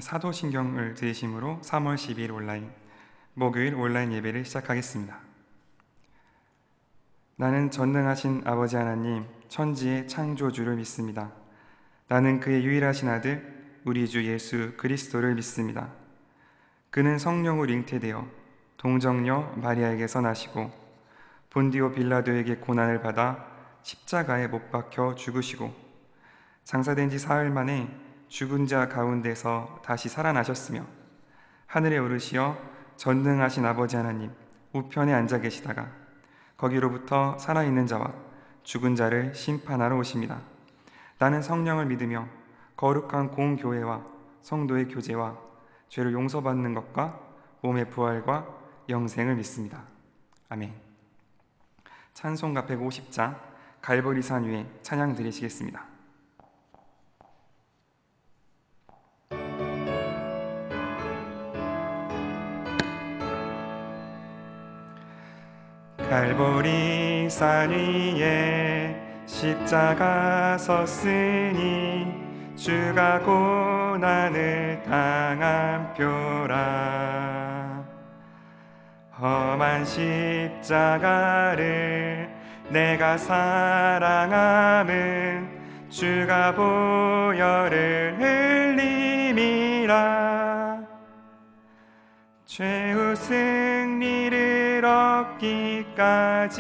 사도신경을 들으심으로 3월 12일 목요일 온라인 예배를 시작하겠습니다. 나는 전능하신 아버지 하나님, 천지의 창조주를 믿습니다. 나는 그의 유일하신 아들, 우리 주 예수 그리스도를 믿습니다. 그는 성령으로 잉태되어 동정녀 마리아에게서 나시고 본디오 빌라도에게 고난을 받아 십자가에 못 박혀 죽으시고 장사된 지 사흘 만에 죽은 자 가운데서 다시 살아나셨으며 하늘에 오르시어 전능하신 아버지 하나님 우편에 앉아 계시다가 거기로부터 살아있는 자와 죽은 자를 심판하러 오십니다. 나는 성령을 믿으며 거룩한 공교회와 성도의 교제와 죄를 용서받는 것과 몸의 부활과 영생을 믿습니다. 아멘. 찬송가 150장 갈보리산 위에 찬양 드리시겠습니다. 갈보리산 위에 십자가 섰으니 주가 고난을 당한 표라. 험한 십자가를 내가 사랑함은 주가 보혈을 흘림이라. 최후 승리를 얻기까지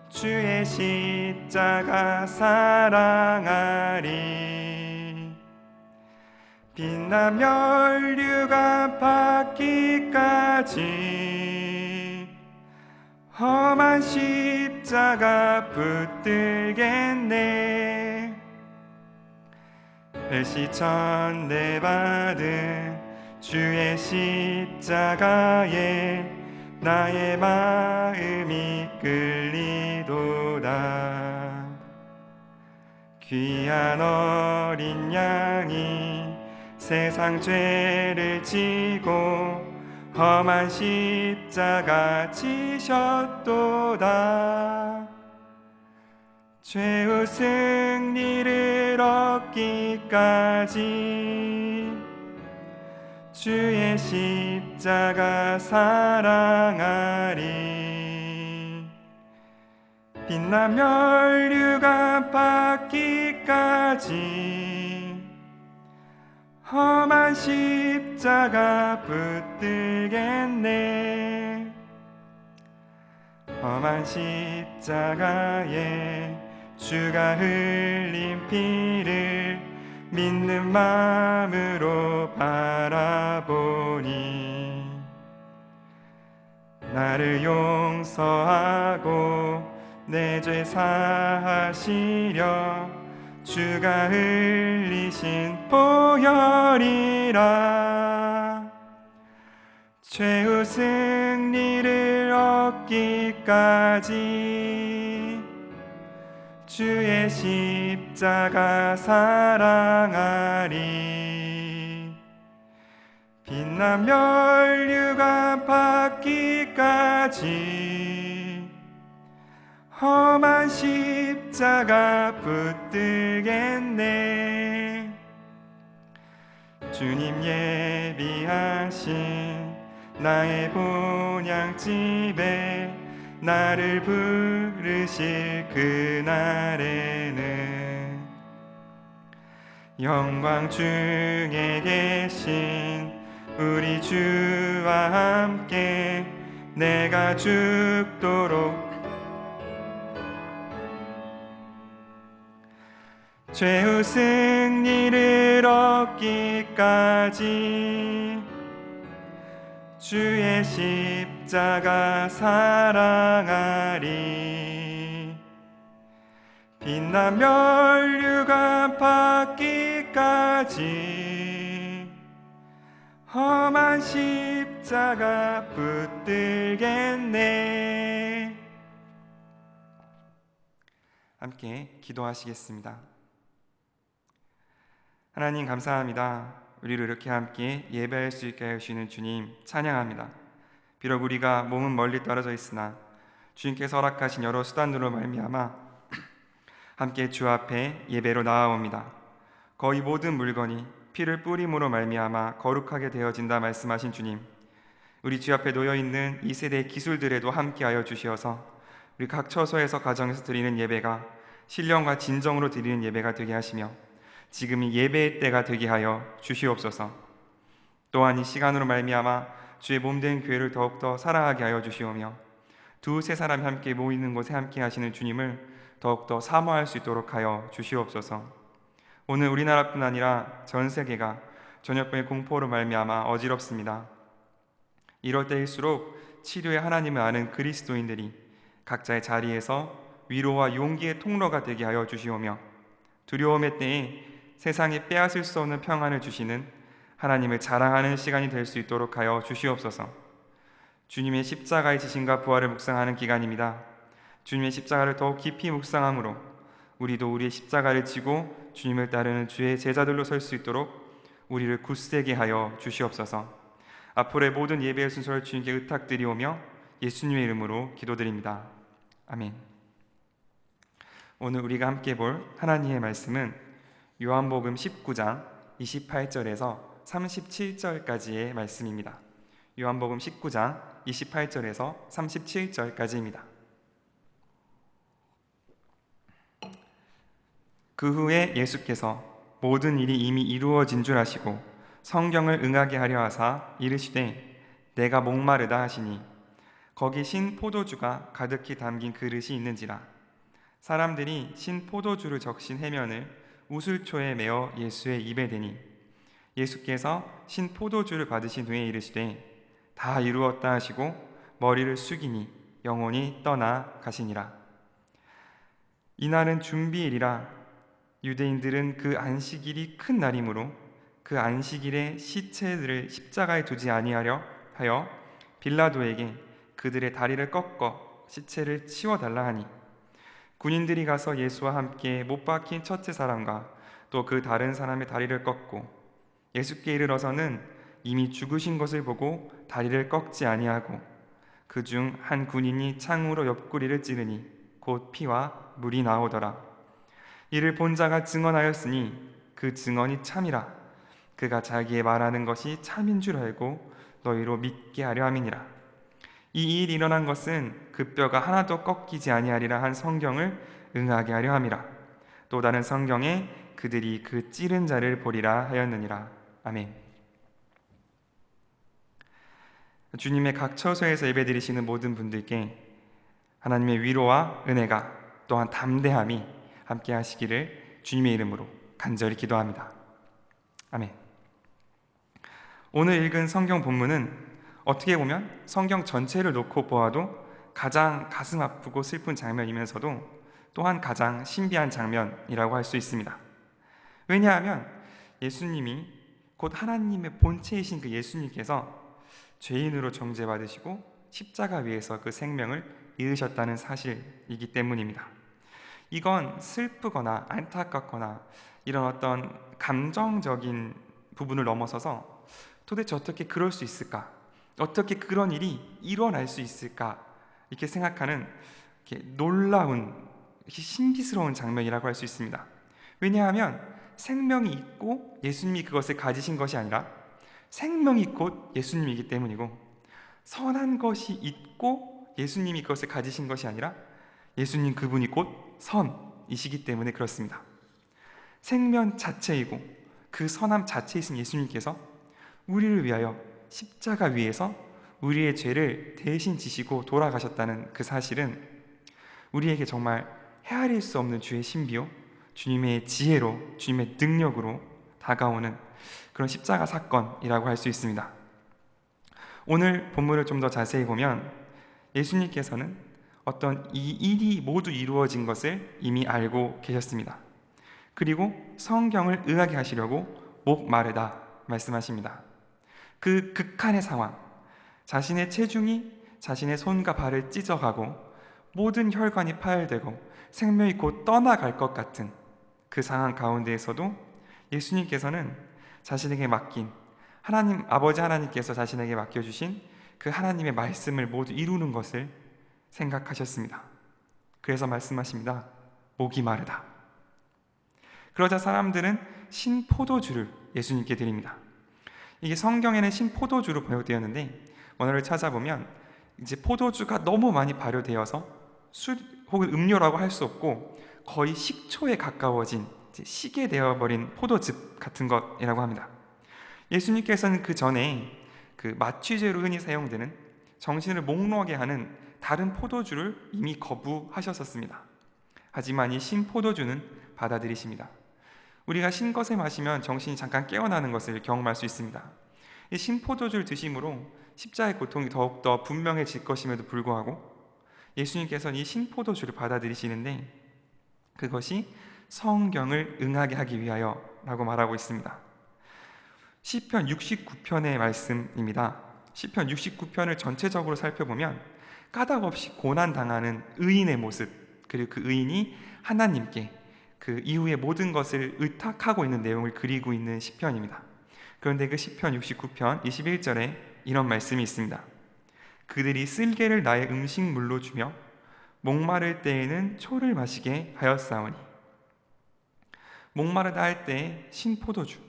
주의 십자가 사랑하리. 빛나 면류가 받기까지 험한 십자가 붙들겠네. 별시천대 받은 주의 십자가에 나의 마음이 끌리도다. 귀한 어린 양이 세상 죄를 지고 험한 십자가 지셨도다. 최후 승리를 얻기까지 주의 십자가 사랑하리. 빛나 면류가 받기까지 험한 십자가 붙들겠네. 험한 십자가에 주가 흘린 피를 믿는 마음으로 바라보니 나를 용서하고 내 죄 사하시려 주가 흘리신 보혈이라. 최후 승리를 얻기까지 주의 십자가 사랑하리. 빛나 면류가 받기까지 험한 십자가 붙들겠네. 주님 예비하신 나의 본향집에 나를 부르실 그날에는 영광 중에 계신 우리 주와 함께 내가 죽도록 최후 승리를 얻기까지 주의 십자가 사랑하리. 빛나 면류가 받기까지 험한 십자가 붙들겠네. 함께 기도하시겠습니다. 하나님 감사합니다. 우리를 이렇게 함께 예배할 수 있게 하시는 주님 찬양합니다. 비록 우리가 몸은 멀리 떨어져 있으나 주님께서 허락하신 여러 수단으로 말미암아 함께 주 앞에 예배로 나아옵니다. 거의 모든 물건이 피를 뿌림으로 말미암아 거룩하게 되어진다 말씀하신 주님, 우리 주 앞에 놓여있는 이 세대의 기술들에도 함께하여 주시어서 우리 각 처소에서 가정에서 드리는 예배가 신령과 진정으로 드리는 예배가 되게 하시며 지금이 예배의 때가 되게 하여 주시옵소서. 또한 이 시간으로 말미암아 주의 몸된 교회를 더욱더 사랑하게 하여 주시오며 두세 사람이 함께 모이는 곳에 함께 하시는 주님을 더욱더 사모할 수 있도록 하여 주시옵소서. 오늘 우리나라뿐 아니라 전 세계가 전염병의 공포로 말미암아 어지럽습니다. 이럴 때일수록 치료의 하나님을 아는 그리스도인들이 각자의 자리에서 위로와 용기의 통로가 되게 하여 주시오며 두려움의 때에 세상에 빼앗을 수 없는 평안을 주시는 하나님을 자랑하는 시간이 될 수 있도록 하여 주시옵소서. 주님의 십자가의 지신과 부활을 묵상하는 기간입니다. 주님의 십자가를 더욱 깊이 묵상함으로 우리도 우리의 십자가를 지고 주님을 따르는 주의 제자들로 설 수 있도록 우리를 굳세게 하여 주시옵소서. 앞으로의 모든 예배의 순서를 주님께 의탁드리오며 예수님의 이름으로 기도드립니다. 아멘. 오늘 우리가 함께 볼 하나님의 말씀은 요한복음 19장 28절에서 37절까지의 말씀입니다. 요한복음 19장 28절에서 37절까지입니다. 그 후에 예수께서 모든 일이 이미 이루어진 줄 아시고 성경을 응하게 하려 하사 이르시되 내가 목마르다 하시니 거기 신 포도주가 가득히 담긴 그릇이 있는지라. 사람들이 신 포도주를 적신 해면을 우슬초에 메어 예수의 입에 대니 예수께서 신 포도주를 받으신 후에 이르시되 다 이루었다 하시고 머리를 숙이니 영혼이 떠나 가시니라. 이날은 준비일이라 유대인들은 그 안식일이 큰 날이므로 그 안식일에 시체들을 십자가에 두지 아니하려 하여 빌라도에게 그들의 다리를 꺾어 시체를 치워달라 하니 군인들이 가서 예수와 함께 못 박힌 첫째 사람과 또 그 다른 사람의 다리를 꺾고 예수께 이르러서는 이미 죽으신 것을 보고 다리를 꺾지 아니하고 그중 한 군인이 창으로 옆구리를 찌르니 곧 피와 물이 나오더라. 이를 본 자가 증언하였으니 그 증언이 참이라. 그가 자기의 말하는 것이 참인 줄 알고 너희로 믿게 하려 함이니라. 이 일이 일어난 것은 그 뼈가 하나도 꺾이지 아니하리라 한 성경을 응하게 하려 함이라. 또 다른 성경에 그들이 그 찌른 자를 보리라 하였느니라. 아멘. 주님의 각 처소에서 예배드리시는 모든 분들께 하나님의 위로와 은혜가 또한 담대함이 함께 하시기를 주님의 이름으로 간절히 기도합니다. 아멘. 오늘 읽은 성경 본문은 어떻게 보면 성경 전체를 놓고 보아도 가장 가슴 아프고 슬픈 장면이면서도 또한 가장 신비한 장면이라고 할 수 있습니다. 왜냐하면 예수님이 곧 하나님의 본체이신 그 예수님께서 죄인으로 정죄받으시고 십자가 위에서 그 생명을 잃으셨다는 사실이기 때문입니다. 이건 슬프거나 안타깝거나 이런 어떤 감정적인 부분을 넘어서서 도대체 어떻게 그럴 수 있을까? 어떻게 그런 일이 일어날 수 있을까? 이렇게 생각하는 이렇게 놀라운 신비스러운 장면이라고 할 수 있습니다. 왜냐하면 생명이 있고 예수님이 그것을 가지신 것이 아니라 생명이 곧 예수님이기 때문이고 선한 것이 있고 예수님이 그것을 가지신 것이 아니라 예수님 그분이 곧 선이시기 때문에 그렇습니다. 생명 자체이고 그 선함 자체이신 예수님께서 우리를 위하여 십자가 위에서 우리의 죄를 대신 지시고 돌아가셨다는 그 사실은 우리에게 정말 헤아릴 수 없는 주의 신비요, 주님의 지혜로, 주님의 능력으로 다가오는 그런 십자가 사건이라고 할 수 있습니다. 오늘 본문을 좀 더 자세히 보면 예수님께서는 어떤 이 일이 모두 이루어진 것을 이미 알고 계셨습니다. 그리고 성경을 응하게 하시려고 목마르다 말씀하십니다. 그 극한의 상황, 자신의 체중이 자신의 손과 발을 찢어가고 모든 혈관이 파열되고 생명이 곧 떠나갈 것 같은 그 상황 가운데에서도 예수님께서는 자신에게 맡긴 하나님, 아버지 하나님께서 자신에게 맡겨주신 그 하나님의 말씀을 모두 이루는 것을 생각하셨습니다. 그래서 말씀하십니다. 목이 마르다. 그러자 사람들은 신포도주를 예수님께 드립니다. 이게 성경에는 신포도주로 번역되었는데 원어를 찾아보면 이제 포도주가 너무 많이 발효되어서 술 혹은 음료라고 할 수 없고 거의 식초에 가까워진 시게 되어버린 포도즙 같은 것이라고 합니다. 예수님께서는 그 전에 그 마취제로 흔히 사용되는 정신을 몽롱하게 하는 다른 포도주를 이미 거부하셨었습니다. 하지만 이 신포도주는 받아들이십니다. 우리가 신것을 마시면 정신이 잠깐 깨어나는 것을 경험할 수 있습니다. 이 신포도주를 드심으로 십자가의 고통이 더욱더 분명해질 것임에도 불구하고 예수님께서는 이 신포도주를 받아들이시는데 그것이 성경을 응하게 하기 위하여 라고 말하고 있습니다. 시편 69편의 말씀입니다. 시편 69편을 전체적으로 살펴보면 까닭없이 고난당하는 의인의 모습, 그리고 그 의인이 하나님께 그 이후의 모든 것을 의탁하고 있는 내용을 그리고 있는 시편입니다. 그런데 그 시편 69편 21절에 이런 말씀이 있습니다. 그들이 쓸개를 나의 음식물로 주며 목마를 때에는 초를 마시게 하였사오니. 목마르다 할 때에 신포도주,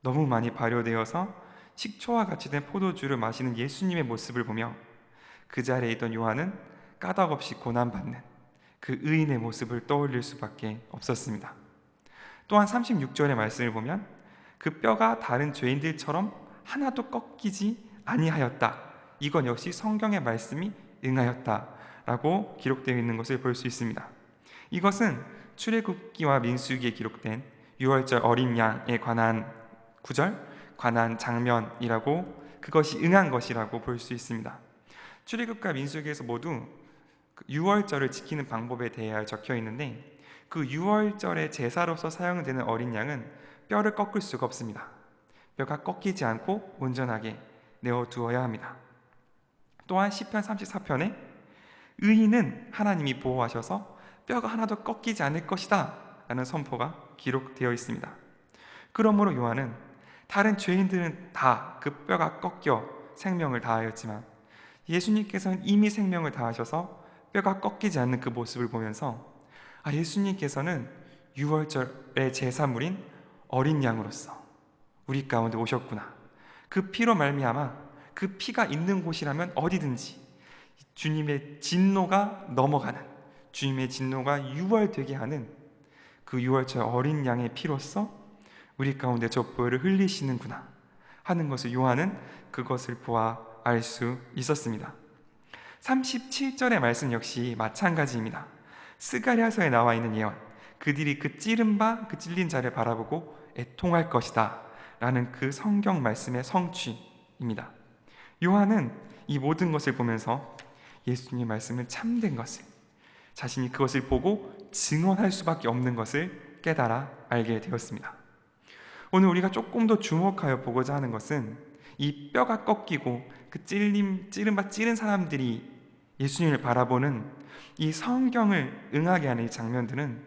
너무 많이 발효되어서 식초와 같이 된 포도주를 마시는 예수님의 모습을 보며 그 자리에 있던 요한은 까닭없이 고난받는 그 의인의 모습을 떠올릴 수밖에 없었습니다. 또한 36절의 말씀을 보면 그 뼈가 다른 죄인들처럼 하나도 꺾이지 아니하였다. 이건 역시 성경의 말씀이 응하였다 라고 기록되어 있는 것을 볼 수 있습니다. 이것은 출애굽기와 민수기에 기록된 6월절 어린 양에 관한 구절, 관한 장면이라고, 그것이 응한 것이라고 볼 수 있습니다. 출애굽과 민수기에서 모두 6월절을 지키는 방법에 대해 적혀 있는데 그 6월절의 제사로서 사용되는 어린 양은 뼈를 꺾을 수가 없습니다. 뼈가 꺾이지 않고 온전하게 내어두어야 합니다. 또한 시편 34편에 의인은 하나님이 보호하셔서 뼈가 하나도 꺾이지 않을 것이다 라는 선포가 기록되어 있습니다. 그러므로 요한은 다른 죄인들은 다 그 뼈가 꺾여 생명을 다하였지만 예수님께서는 이미 생명을 다하셔서 뼈가 꺾이지 않는 그 모습을 보면서 예수님께서는 6월절의 제사물인 어린 양으로서 우리 가운데 오셨구나. 그 피로 말미암아 그 피가 있는 곳이라면 어디든지 주님의 진노가 넘어가는, 주님의 진노가 유월되게 하는 그 6월절 어린 양의 피로써 우리 가운데 저 보혈을 흘리시는구나 하는 것을 요한은 그것을 보아 알 수 있었습니다. 37절의 말씀 역시 마찬가지입니다. 스가랴서에 나와 있는 예언, 그들이 그 찌른 바 그 찔린 자를 바라보고 애통할 것이다 라는 그 성경 말씀의 성취입니다. 요한은 이 모든 것을 보면서 예수님의 말씀은 참된 것을, 자신이 그것을 보고 증언할 수밖에 없는 것을 깨달아 알게 되었습니다. 오늘 우리가 조금 더 주목하여 보고자 하는 것은 이 뼈가 꺾이고 그 찌른 사람들이 예수님을 바라보는 이 성경을 응하게 하는 이 장면들은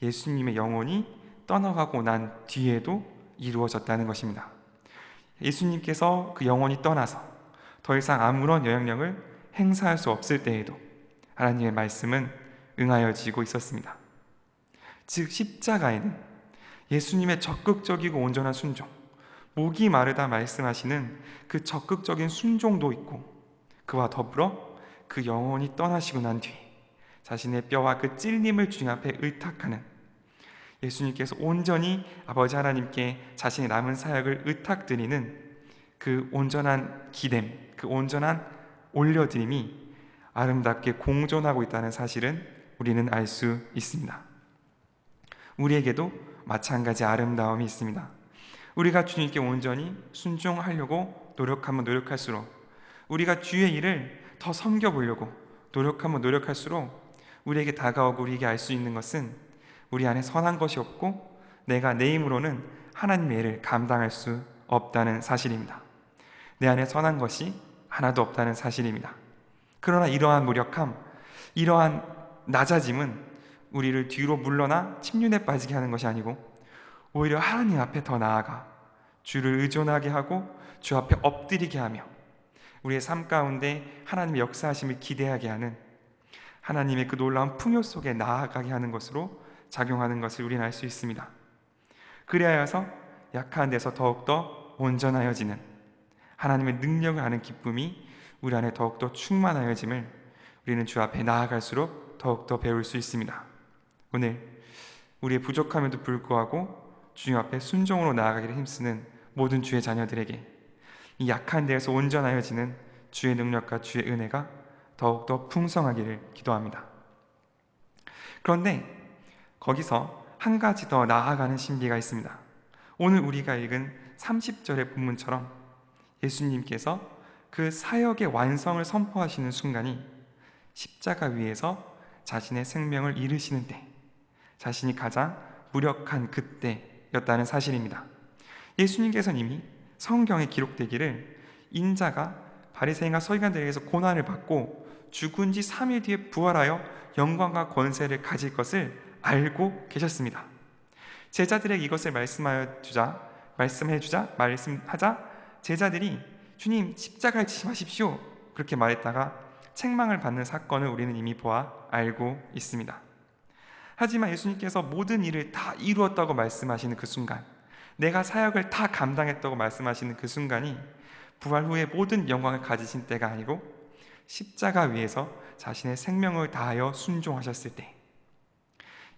예수님의 영혼이 떠나가고 난 뒤에도 이루어졌다는 것입니다. 예수님께서 그 영혼이 떠나서 더 이상 아무런 영향력을 행사할 수 없을 때에도 하나님의 말씀은 응하여지고 있었습니다. 즉 십자가에는 예수님의 적극적이고 온전한 순종, 목이 마르다 말씀하시는 그 적극적인 순종도 있고 그와 더불어 그 영혼이 떠나시고 난 뒤 자신의 뼈와 그 찔림을 주님 앞에 의탁하는, 예수님께서 온전히 아버지 하나님께 자신의 남은 사역을 의탁드리는 그 온전한 기댐, 그 온전한 올려드림이 아름답게 공존하고 있다는 사실은 우리는 알 수 있습니다. 우리에게도 마찬가지 아름다움이 있습니다. 우리가 주님께 온전히 순종하려고 노력하면 노력할수록, 우리가 주의 일을 더 섬겨보려고 노력하면 노력할수록 우리에게 다가오고 우리에게 알 수 있는 것은 우리 안에 선한 것이 없고 내가 내 힘으로는 하나님의 일을 감당할 수 없다는 사실입니다. 내 안에 선한 것이 하나도 없다는 사실입니다. 그러나 이러한 무력함, 이러한 낮아짐은 우리를 뒤로 물러나 침륜에 빠지게 하는 것이 아니고 오히려 하나님 앞에 더 나아가 주를 의존하게 하고 주 앞에 엎드리게 하며 우리의 삶 가운데 하나님의 역사하심을 기대하게 하는, 하나님의 그 놀라운 풍요 속에 나아가게 하는 것으로 작용하는 것을 우리는 알 수 있습니다. 그리하여서 약한 데서 더욱더 온전하여지는 하나님의 능력을 아는 기쁨이 우리 안에 더욱더 충만하여짐을 우리는 주 앞에 나아갈수록 더욱더 배울 수 있습니다. 오늘 우리의 부족함에도 불구하고 주님 앞에 순종으로 나아가기를 힘쓰는 모든 주의 자녀들에게 이 약한 데에서 온전하여지는 주의 능력과 주의 은혜가 더욱더 풍성하기를 기도합니다. 그런데 거기서 한 가지 더 나아가는 신비가 있습니다. 오늘 우리가 읽은 30절의 본문처럼 예수님께서 그 사역의 완성을 선포하시는 순간이 십자가 위에서 자신의 생명을 잃으시는 때, 자신이 가장 무력한 그때였다는 사실입니다. 예수님께서는 이미 성경에 기록되기를 인자가 바리새인과 서기관들에게서 고난을 받고 죽은 지 3일 뒤에 부활하여 영광과 권세를 가질 것을 알고 계셨습니다. 제자들에게 이것을 말씀하자 제자들이 주님 십자가를 지지 마십시오 그렇게 말했다가 책망을 받는 사건을 우리는 이미 보아 알고 있습니다. 하지만 예수님께서 모든 일을 다 이루었다고 말씀하시는 그 순간, 내가 사역을 다 감당했다고 말씀하시는 그 순간이 부활 후에 모든 영광을 가지신 때가 아니고 십자가 위에서 자신의 생명을 다하여 순종하셨을 때,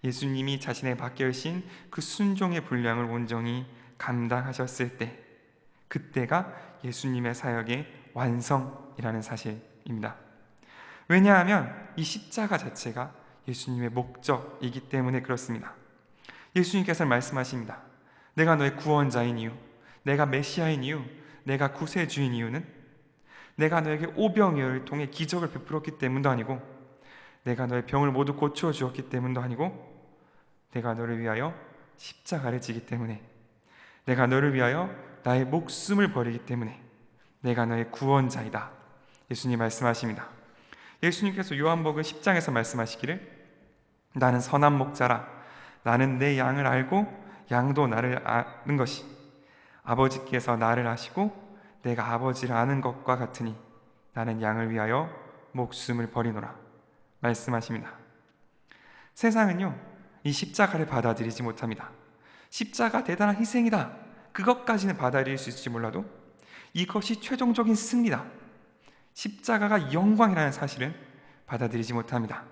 예수님이 자신의 맡겨주신 그 순종의 분량을 온전히 감당하셨을 때, 그때가 예수님의 사역의 완성이라는 사실입니다. 왜냐하면 이 십자가 자체가 예수님의 목적이기 때문에 그렇습니다. 예수님께서 말씀하십니다. 내가 너의 구원자인 이유, 내가 메시아인 이유, 내가 구세주인 이유는 내가 너에게 오병이어를 통해 기적을 베풀었기 때문도 아니고, 내가 너의 병을 모두 고쳐 주었기 때문도 아니고, 내가 너를 위하여 십자가를 지기 때문에, 내가 너를 위하여 나의 목숨을 버리기 때문에 내가 너의 구원자이다. 예수님 말씀하십니다. 예수님께서 요한복음 10장에서 말씀하시기를 나는 선한 목자라, 나는 내 양을 알고 양도 나를 아는 것이, 아버지께서 나를 아시고 내가 아버지를 아는 것과 같으니 나는 양을 위하여 목숨을 버리노라 말씀하십니다. 세상은요, 이 십자가를 받아들이지 못합니다. 십자가 대단한 희생이다, 그것까지는 받아들일 수 있을지 몰라도 이것이 최종적인 승리다, 십자가가 영광이라는 사실은 받아들이지 못합니다.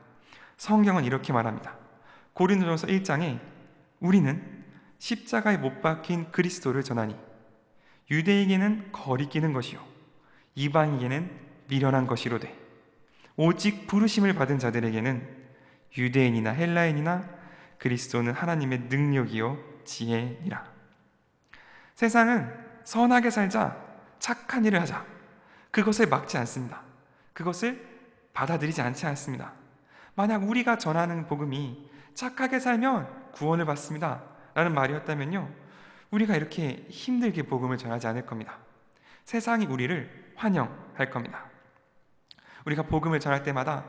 성경은 이렇게 말합니다. 고린도전서 1장에 우리는 십자가에 못 박힌 그리스도를 전하니 유대에게는 거리끼는 것이요 이방에게는 미련한 것이로되 오직 부르심을 받은 자들에게는 유대인이나 헬라인이나 그리스도는 하나님의 능력이요 지혜니라. 세상은 선하게 살자, 착한 일을 하자, 그것을 막지 않습니다. 그것을 받아들이지 않지 않습니다. 만약 우리가 전하는 복음이 착하게 살면 구원을 받습니다 라는 말이었다면요, 우리가 이렇게 힘들게 복음을 전하지 않을 겁니다. 세상이 우리를 환영할 겁니다. 우리가 복음을 전할 때마다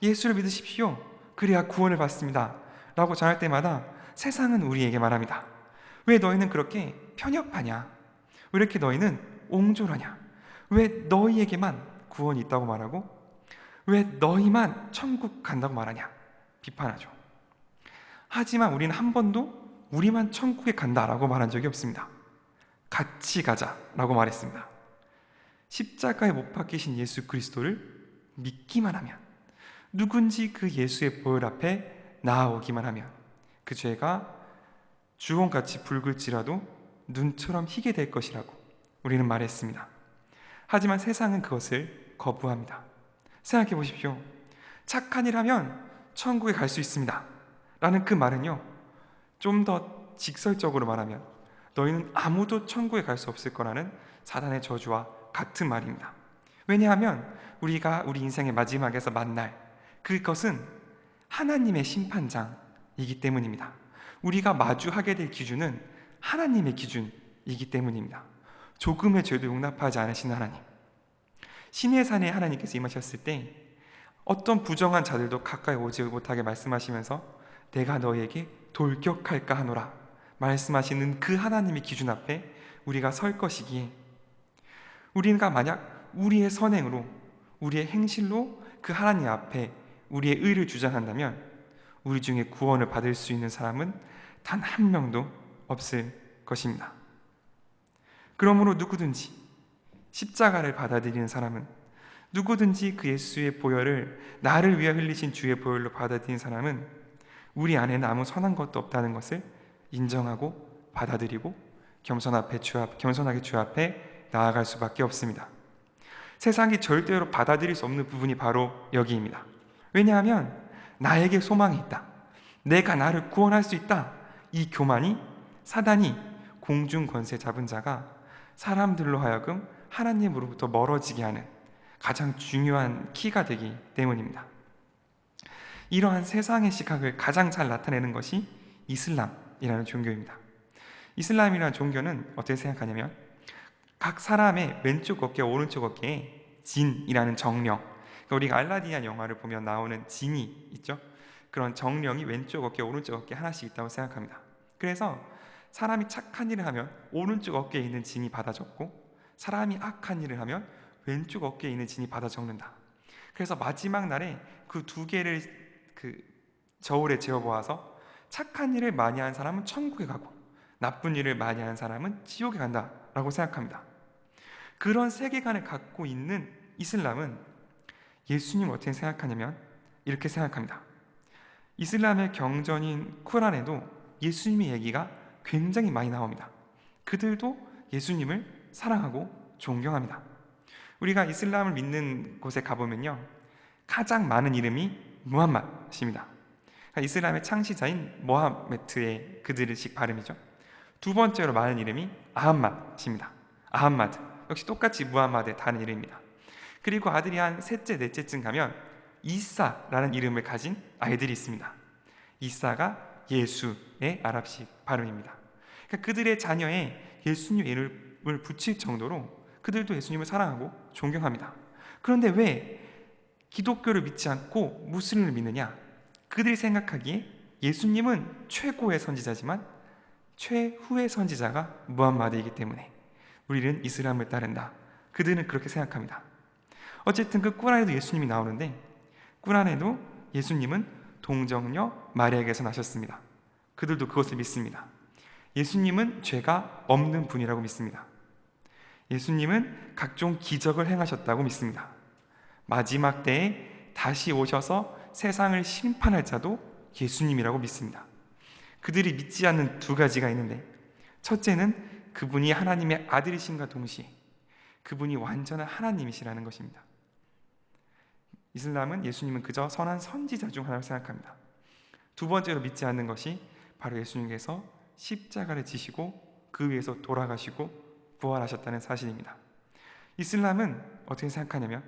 예수를 믿으십시오, 그래야 구원을 받습니다 라고 전할 때마다 세상은 우리에게 말합니다. 왜 너희는 그렇게 편협하냐? 왜 이렇게 너희는 옹졸하냐? 왜 너희에게만 구원이 있다고 말하고 왜 너희만 천국 간다고 말하냐? 비판하죠. 하지만 우리는 한 번도 우리만 천국에 간다라고 말한 적이 없습니다. 같이 가자라고 말했습니다. 십자가에 못 박히신 예수 그리스도를 믿기만 하면, 누군지 그 예수의 보혈 앞에 나아오기만 하면 그 죄가 주홍같이 붉을지라도 눈처럼 희게 될 것이라고 우리는 말했습니다. 하지만 세상은 그것을 거부합니다. 생각해 보십시오. 착한 일 하면 천국에 갈 수 있습니다 라는 그 말은요, 좀 더 직설적으로 말하면 너희는 아무도 천국에 갈 수 없을 거라는 사단의 저주와 같은 말입니다. 왜냐하면 우리가 우리 인생의 마지막에서 만날 그것은 하나님의 심판장이기 때문입니다. 우리가 마주하게 될 기준은 하나님의 기준이기 때문입니다. 조금의 죄도 용납하지 않으신 하나님, 신의 산에 하나님께서 임하셨을 때 어떤 부정한 자들도 가까이 오지 못하게 말씀하시면서 내가 너에게 돌격할까 하노라 말씀하시는 그 하나님의 기준 앞에 우리가 설 것이기에, 우리가 만약 우리의 선행으로, 우리의 행실로 그 하나님 앞에 우리의 의를 주장한다면 우리 중에 구원을 받을 수 있는 사람은 단 한 명도 없을 것입니다. 그러므로 누구든지 십자가를 받아들이는 사람은, 누구든지 그 예수의 보혈을 나를 위해 흘리신 주의 보혈로 받아들이는 사람은 우리 안에는 아무 선한 것도 없다는 것을 인정하고 받아들이고 겸손하게 주 앞에 나아갈 수밖에 없습니다. 세상이 절대로 받아들일 수 없는 부분이 바로 여기입니다. 왜냐하면 나에게 소망이 있다, 내가 나를 구원할 수 있다, 이 교만이, 사단이 공중 권세 잡은 자가 사람들로 하여금 하나님으로부터 멀어지게 하는 가장 중요한 키가 되기 때문입니다. 이러한 세상의 시각을 가장 잘 나타내는 것이 이슬람이라는 종교입니다. 이슬람이라는 종교는 어떻게 생각하냐면, 각 사람의 왼쪽 어깨, 오른쪽 어깨에 진이라는 정령, 그러니까 우리가 알라딘 영화를 보면 나오는 진이 있죠? 그런 정령이 왼쪽 어깨, 오른쪽 어깨 하나씩 있다고 생각합니다. 그래서 사람이 착한 일을 하면 오른쪽 어깨에 있는 진이 받아 적고, 사람이 악한 일을 하면 왼쪽 어깨에 있는 진이 받아 적는다. 그래서 마지막 날에 그 두 개를 저울에 재어 보아서 착한 일을 많이 한 사람은 천국에 가고 나쁜 일을 많이 한 사람은 지옥에 간다라고 생각합니다. 그런 세계관을 갖고 있는 이슬람은 예수님 어떻게 생각하냐면 이렇게 생각합니다. 이슬람의 경전인 쿠란에도 예수님의 얘기가 굉장히 많이 나옵니다. 그들도 예수님을 사랑하고 존경합니다. 우리가 이슬람을 믿는 곳에 가보면요, 가장 많은 이름이 무함mad입니다. 이슬람의 창시자인 모하메트의 그들식 발음이죠. 두 번째로 많은 이름이 아함mad입니다. 아함마드, 역시 똑같이 무함mad의 다른 이름입니다. 그리고 아들이 한 셋째, 넷째쯤 가면 이사라는 이름을 가진 아이들이 있습니다. 이사가 예수의 아랍식 발음입니다. 그러니까 그들의 자녀에 예수님 이름을 붙일 정도로 그들도 예수님을 사랑하고 존경합니다. 그런데 왜 기독교를 믿지 않고 무슬림을 믿느냐? 그들이 생각하기에 예수님은 최고의 선지자지만 최후의 선지자가 무함마드이기 때문에 우리는 이슬람을 따른다. 그들은 그렇게 생각합니다. 어쨌든 그 꾸란에도 예수님이 나오는데, 꾸란에도 예수님은 동정녀 마리아에게서 나셨습니다. 그들도 그것을 믿습니다. 예수님은 죄가 없는 분이라고 믿습니다. 예수님은 각종 기적을 행하셨다고 믿습니다. 마지막 때에 다시 오셔서 세상을 심판할 자도 예수님이라고 믿습니다. 그들이 믿지 않는 두 가지가 있는데, 첫째는 그분이 하나님의 아들이심과 동시에 그분이 완전한 하나님이시라는 것입니다. 이슬람은 예수님은 그저 선한 선지자 중 하나로 생각합니다. 두 번째로 믿지 않는 것이 바로 예수님께서 십자가를 지시고 그 위에서 돌아가시고 부활하셨다는 사실입니다. 이슬람은 어떻게 생각하냐면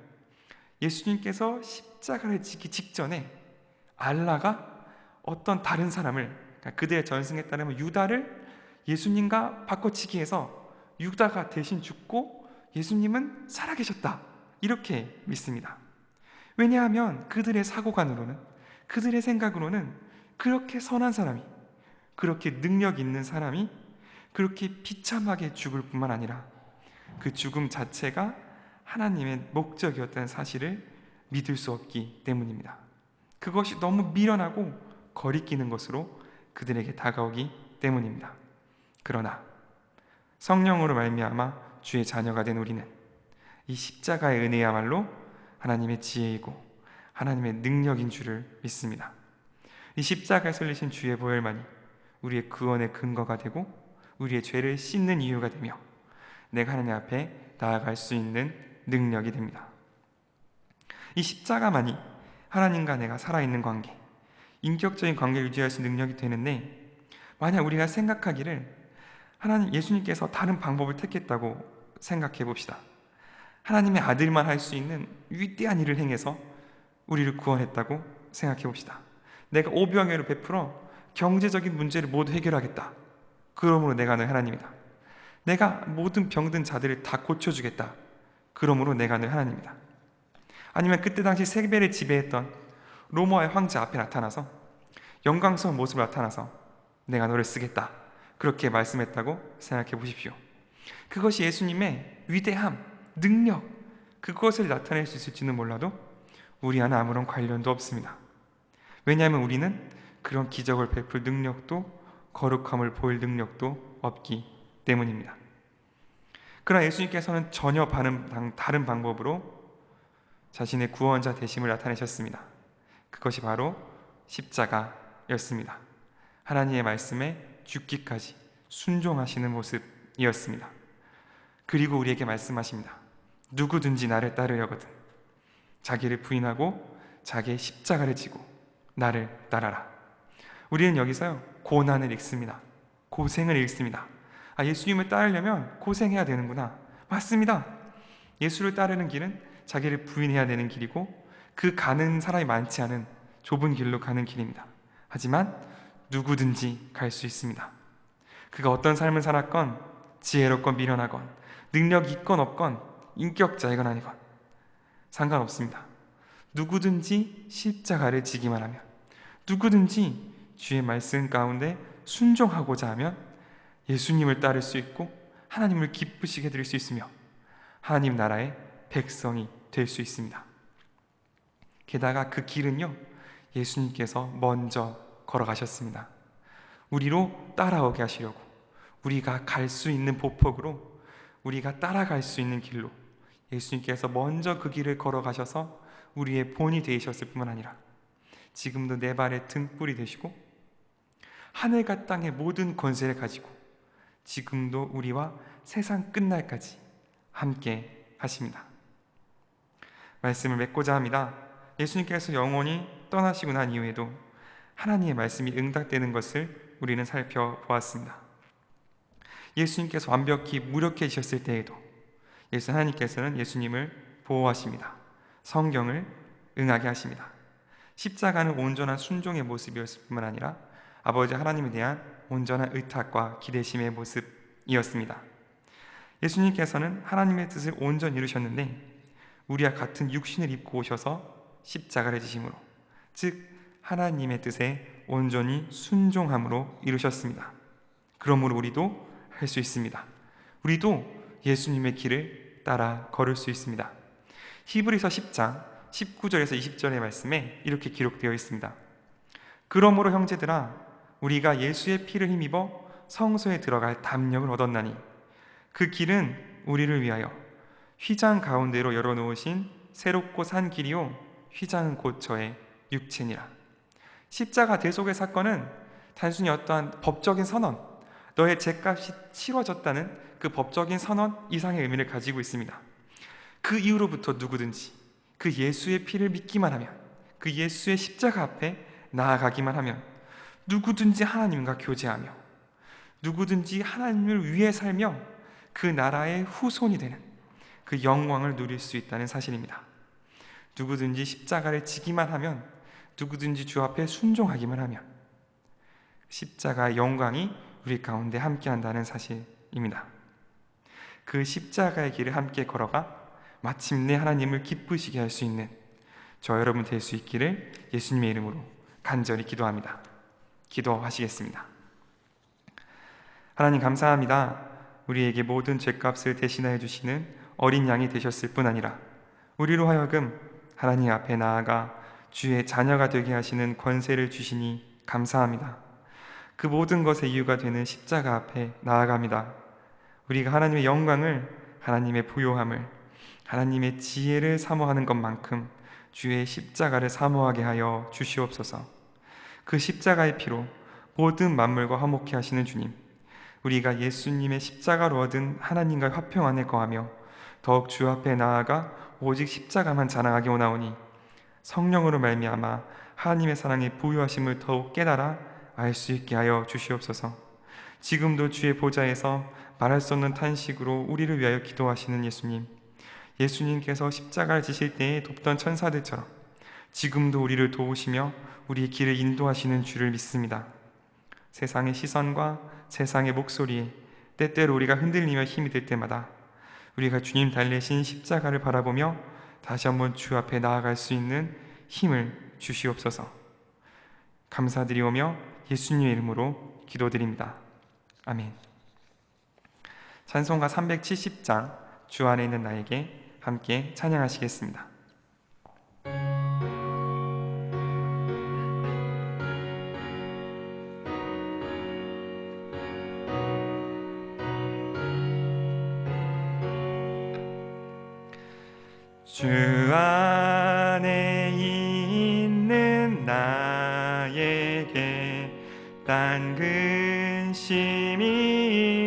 예수님께서 십자가를 지기 직전에 알라가 어떤 다른 사람을, 그러니까 그들의 전승에 따르면 유다를 예수님과 바꿔치기 해서 유다가 대신 죽고 예수님은 살아계셨다, 이렇게 믿습니다. 왜냐하면 그들의 사고관으로는, 그들의 생각으로는 그렇게 선한 사람이, 그렇게 능력 있는 사람이 그렇게 비참하게 죽을 뿐만 아니라 그 죽음 자체가 하나님의 목적이었다는 사실을 믿을 수 없기 때문입니다. 그것이 너무 미련하고 거리끼는 것으로 그들에게 다가오기 때문입니다. 그러나 성령으로 말미암아 주의 자녀가 된 우리는 이 십자가의 은혜야말로 하나님의 지혜이고 하나님의 능력인 줄을 믿습니다. 이 십자가에 설리신 주의 보혈만이 우리의 구원의 근거가 되고 우리의 죄를 씻는 이유가 되며 내가 하나님 앞에 나아갈 수 있는 능력이 됩니다. 이 십자가만이 하나님과 내가 살아있는 관계, 인격적인 관계를 유지할 수 있는 능력이 되는데, 만약 우리가 생각하기를 하나님, 예수님께서 다른 방법을 택했다고 생각해 봅시다. 하나님의 아들만 할 수 있는 위대한 일을 행해서 우리를 구원했다고 생각해 봅시다. 내가 오병이어를 베풀어 경제적인 문제를 모두 해결하겠다. 그러므로 내가 늘 하나님이다. 내가 모든 병든 자들을 다 고쳐주겠다. 그러므로 내가 늘 하나님이다. 아니면 그때 당시 세계를 지배했던 로마의 황제 앞에 나타나서 영광스러운 모습으로 나타나서 내가 너를 쓰겠다, 그렇게 말씀했다고 생각해 보십시오. 그것이 예수님의 위대함, 능력, 그것을 나타낼 수 있을지는 몰라도 우리 안에 아무런 관련도 없습니다. 왜냐하면 우리는 그런 기적을 베풀 능력도 거룩함을 보일 능력도 없기 때문입니다. 그러나 예수님께서는 전혀 다른 방법으로 자신의 구원자 되심을 나타내셨습니다. 그것이 바로 십자가였습니다. 하나님의 말씀에 죽기까지 순종하시는 모습이었습니다. 그리고 우리에게 말씀하십니다. 누구든지 나를 따르려거든 자기를 부인하고 자기의 십자가를 지고 나를 따라라. 우리는 여기서요, 고난을 읽습니다. 고생을 읽습니다. 예수님을 따르려면 고생해야 되는구나. 맞습니다. 예수를 따르는 길은 자기를 부인해야 되는 길이고 그 가는 사람이 많지 않은 좁은 길로 가는 길입니다. 하지만 누구든지 갈 수 있습니다. 그가 어떤 삶을 살았건, 지혜롭건 미련하건, 능력 있건 없건, 인격자이건 아니건 상관없습니다. 누구든지 십자가를 지기만 하면, 누구든지 주의 말씀 가운데 순종하고자 하면 예수님을 따를 수 있고 하나님을 기쁘시게 드릴 수 있으며 하나님 나라의 백성이 될 수 있습니다. 게다가 그 길은요, 예수님께서 먼저 걸어가셨습니다. 우리로 따라오게 하시려고, 우리가 갈 수 있는 보폭으로, 우리가 따라갈 수 있는 길로 예수님께서 먼저 그 길을 걸어가셔서 우리의 본이 되셨을 뿐만 아니라 지금도 내 발의 등불이 되시고 하늘과 땅의 모든 권세를 가지고 지금도 우리와 세상 끝날까지 함께 하십니다. 말씀을 맺고자 합니다. 예수님께서 영원히 떠나시고 난 이후에도 하나님의 말씀이 응답되는 것을 우리는 살펴보았습니다. 예수님께서 완벽히 무력해지셨을 때에도 하나님께서는 예수님을 보호하십니다. 성경을 응하게 하십니다. 십자가는 온전한 순종의 모습이었을 뿐만 아니라 아버지 하나님에 대한 온전한 의탁과 기대심의 모습이었습니다. 예수님께서는 하나님의 뜻을 온전히 이루셨는데 우리와 같은 육신을 입고 오셔서 십자가를 지심으로, 즉 하나님의 뜻에 온전히 순종함으로 이루셨습니다. 그러므로 우리도 할 수 있습니다. 우리도 예수님의 길을 따라 걸을 수 있습니다. 히브리서 10장 19절에서 20절의 말씀에 이렇게 기록되어 있습니다. 그러므로 형제들아, 우리가 예수의 피를 힘입어 성소에 들어갈 담력을 얻었나니 그 길은 우리를 위하여 휘장 가운데로 열어놓으신 새롭고 산 길이요 휘장은 곧 저의 육체니라. 십자가 대속의 사건은 단순히 어떠한 법적인 선언, 너의 죄값이 치러졌다는 그 법적인 선언 이상의 의미를 가지고 있습니다. 그 이후로부터 누구든지 그 예수의 피를 믿기만 하면, 그 예수의 십자가 앞에 나아가기만 하면 누구든지 하나님과 교제하며 누구든지 하나님을 위해 살며 그 나라의 후손이 되는 그 영광을 누릴 수 있다는 사실입니다. 누구든지 십자가를 지기만 하면, 누구든지 주 앞에 순종하기만 하면 십자가의 영광이 우리 가운데 함께한다는 사실입니다. 그 십자가의 길을 함께 걸어가 마침내 하나님을 기쁘시게 할 수 있는 저 여러분 될 수 있기를 예수님의 이름으로 간절히 기도합니다. 기도하시겠습니다. 하나님 감사합니다. 우리에게 모든 죄값을 대신하여 주시는 어린 양이 되셨을 뿐 아니라 우리로 하여금 하나님 앞에 나아가 주의 자녀가 되게 하시는 권세를 주시니 감사합니다. 그 모든 것의 이유가 되는 십자가 앞에 나아갑니다. 우리가 하나님의 영광을, 하나님의 부요함을, 하나님의 지혜를 사모하는 것만큼 주의 십자가를 사모하게 하여 주시옵소서. 그 십자가의 피로 모든 만물과 화목케 하시는 주님, 우리가 예수님의 십자가로 얻은 하나님과 화평 안에 거하며 더욱 주 앞에 나아가 오직 십자가만 자랑하기 원하오니 성령으로 말미암아 하나님의 사랑의 부요하심을 더욱 깨달아 알 수 있게 하여 주시옵소서. 지금도 주의 보좌에서 말할 수 없는 탄식으로 우리를 위하여 기도하시는 예수님, 예수님께서 십자가를 지실 때에 돕던 천사들처럼 지금도 우리를 도우시며 우리의 길을 인도하시는 주를 믿습니다. 세상의 시선과 세상의 목소리에 때때로 우리가 흔들리며 힘이 들 때마다 우리가 주님 달리신 십자가를 바라보며 다시 한번 주 앞에 나아갈 수 있는 힘을 주시옵소서. 감사드리오며 예수님의 이름으로 기도드립니다. 아멘. 찬송가 370장 주 안에 있는 나에게 함께 찬양하시겠습니다. 주 안에 있는 나에게 딴 근심이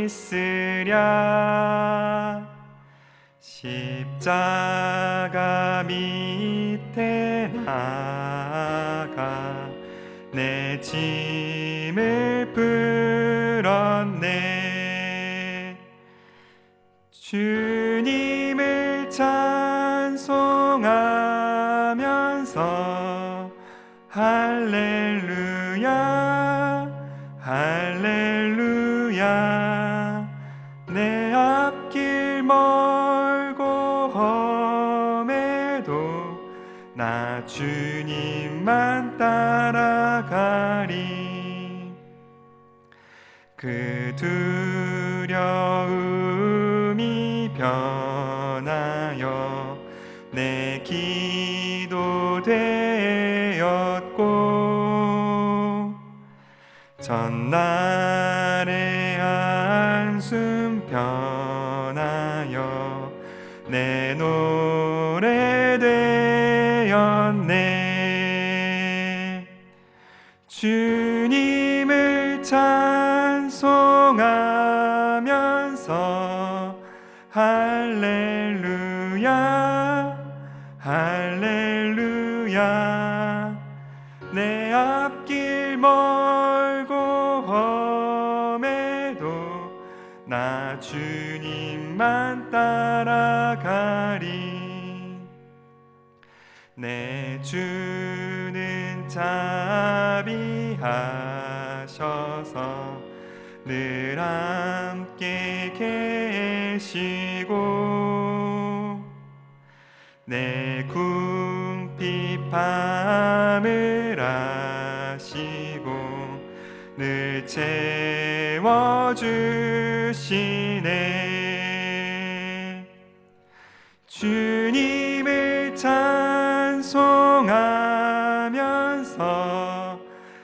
있으랴. 십자가 밑에 나가 내 짐을 풀었네. 주님을 찬송하면서 할렐루야 할렐루야. 내 앞길 멀고 험해도 나 주님만 따라가리. 그 두려움이 변하여 내 기도 되었고, 전날의 한숨 변하여 내 노래 되었네. 주님을 찬송하면서 할렐루야 할렐루야. 내 앞길 멀고 험해도 나 주님만 따라가리. 내 주는 자비하셔서 늘 함께 계시고, 내 궁핍함을 아시고 늘 채워주시네. 주님을 찬송하면서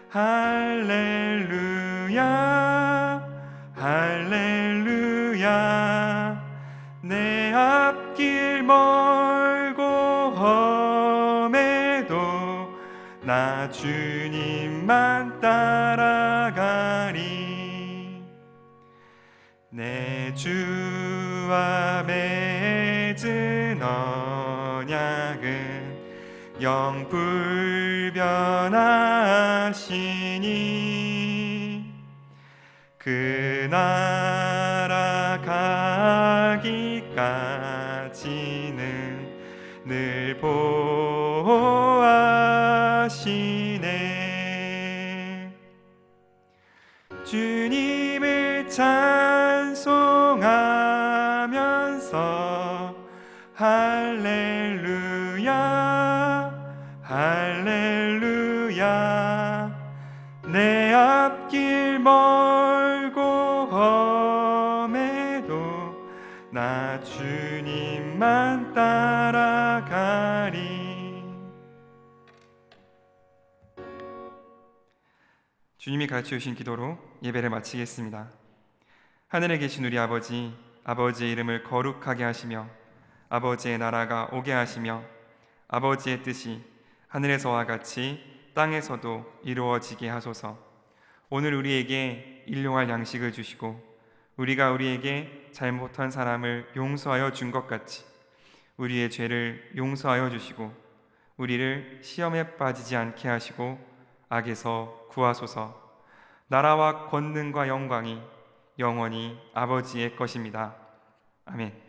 할렐루야 할렐루야. 내 앞길 멀고 험해도 나 주님만 따라가리. 내 주와 맺은 언약은 영불변하시니, 그 나라 가기까지는 늘 보호하시네. 주님을 찬송하면서 할렐루야 할렐루야. 내 앞길 멀고 험해도 나 주님만 따라가리. 주님이 가르쳐 주신 기도로 예배를 마치겠습니다. 하늘에 계신 우리 아버지, 아버지의 이름을 거룩하게 하시며 아버지의 나라가 오게 하시며 아버지의 뜻이 하늘에서와 같이 땅에서도 이루어지게 하소서. 오늘 우리에게 일용할 양식을 주시고 우리가 우리에게 잘못한 사람을 용서하여 준 것 같이 우리의 죄를 용서하여 주시고 우리를 시험에 빠지지 않게 하시고 악에서 구하소서. 나라와 권능과 영광이 영원히 아버지의 것입니다. 아멘.